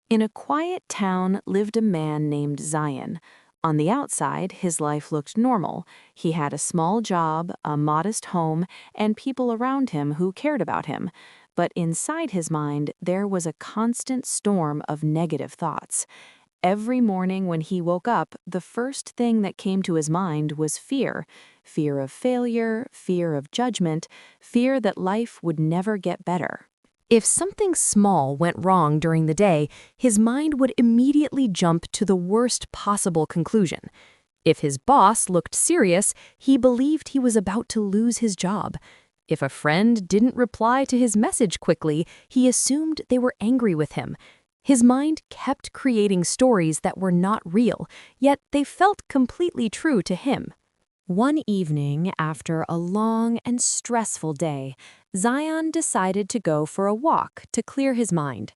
In a quiet town lived a man named Zion. On the outside, his life looked normal. He had a small job, a modest home, and people around him who cared about him. But inside his mind, there was a constant storm of negative thoughts. Every morning when he woke up, the first thing that came to his mind was fear. Fear of failure, fear of judgment, fear that life would never get better. If something small went wrong during the day, his mind would immediately jump to the worst possible conclusion. If his boss looked serious, he believed he was about to lose his job. If a friend didn't reply to his message quickly, he assumed they were angry with him. His mind kept creating stories that were not real, yet they felt completely true to him. One evening, after a long and stressful day, Zion decided to go for a walk to clear his mind.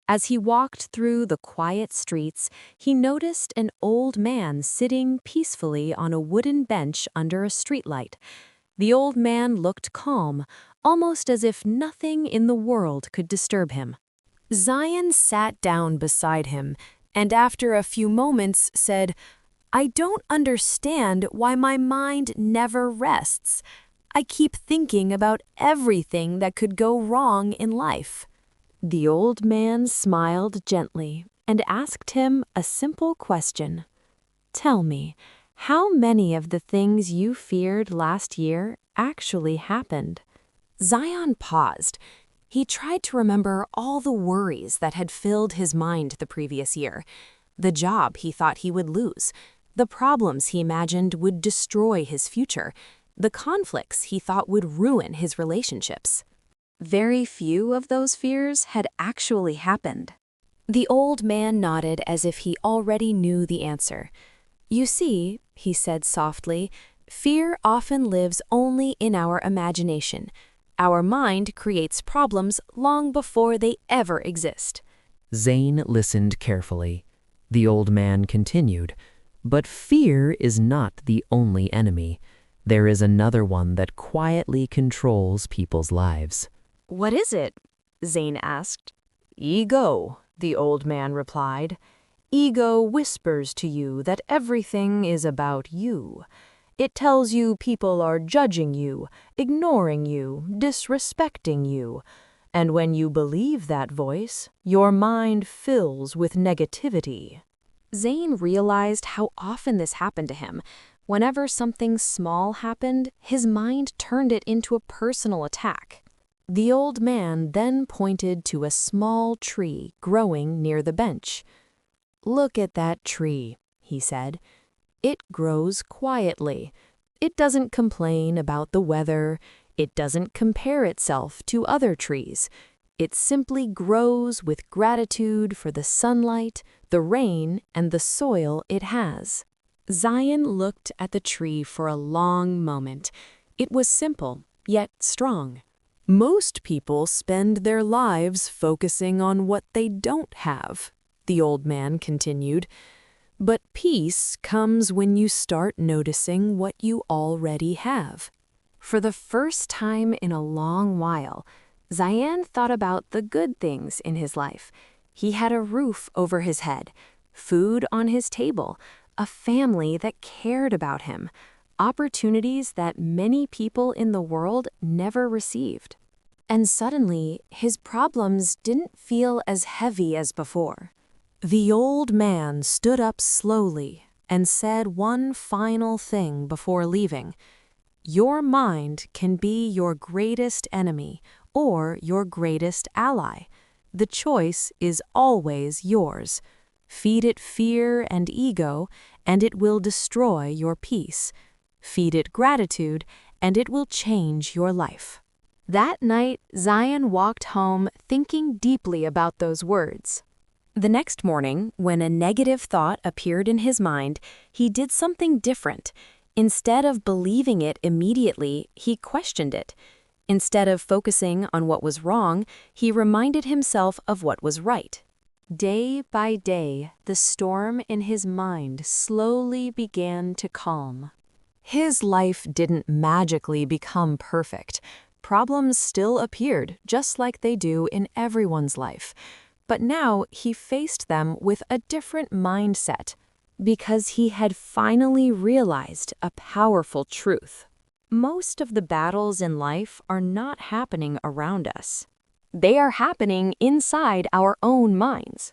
As he walked through the quiet streets, he noticed an old man sitting peacefully on a wooden bench under a streetlight. The old man looked calm, almost as if nothing in the world could disturb him. Zion sat down beside him and after a few moments said, "I don't understand why my mind never rests. I keep thinking about everything that could go wrong in life." The old man smiled gently and asked him a simple question. "Tell me, how many of the things you feared last year actually happened?" Zion paused. He tried to remember all the worries that had filled his mind the previous year. The job he thought he would lose, the problems he imagined would destroy his future, the conflicts he thought would ruin his relationships. Very few of those fears had actually happened. The old man nodded as if he already knew the answer. "You see," he said softly, "fear often lives only in our imagination. Our mind creates problems long before they ever exist." Zane listened carefully. The old man continued, "But fear is not the only enemy. There is another one that quietly controls people's lives." "What is it?" Zane asked. "Ego," the old man replied. "Ego whispers to you that everything is about you. It tells you people are judging you, ignoring you, disrespecting you. And when you believe that voice, your mind fills with negativity." Zane realized how often this happened to him. Whenever something small happened, his mind turned it into a personal attack. The old man then pointed to a small tree growing near the bench. "Look at that tree," he said. "It grows quietly. It doesn't complain about the weather. It doesn't compare itself to other trees. It simply grows with gratitude for the sunlight, the rain, and the soil it has." Zion looked at the tree for a long moment. It was simple, yet strong. "Most people spend their lives focusing on what they don't have," the old man continued. "But peace comes when you start noticing what you already have." For the first time in a long while, Zion thought about the good things in his life. He had a roof over his head, food on his table, a family that cared about him, opportunities that many people in the world never received. And suddenly, his problems didn't feel as heavy as before. The old man stood up slowly and said one final thing before leaving. "Your mind can be your greatest enemy or your greatest ally. The choice is always yours. Feed it fear and ego, and it will destroy your peace. Feed it gratitude, and it will change your life." That night, Zion walked home thinking deeply about those words. The next morning, when a negative thought appeared in his mind, he did something different. Instead of believing it immediately, he questioned it. Instead of focusing on what was wrong, he reminded himself of what was right. Day by day, the storm in his mind slowly began to calm. His life didn't magically become perfect. Problems still appeared, just like they do in everyone's life. But now he faced them with a different mindset because he had finally realized a powerful truth. Most of the battles in life are not happening around us. They are happening inside our own minds.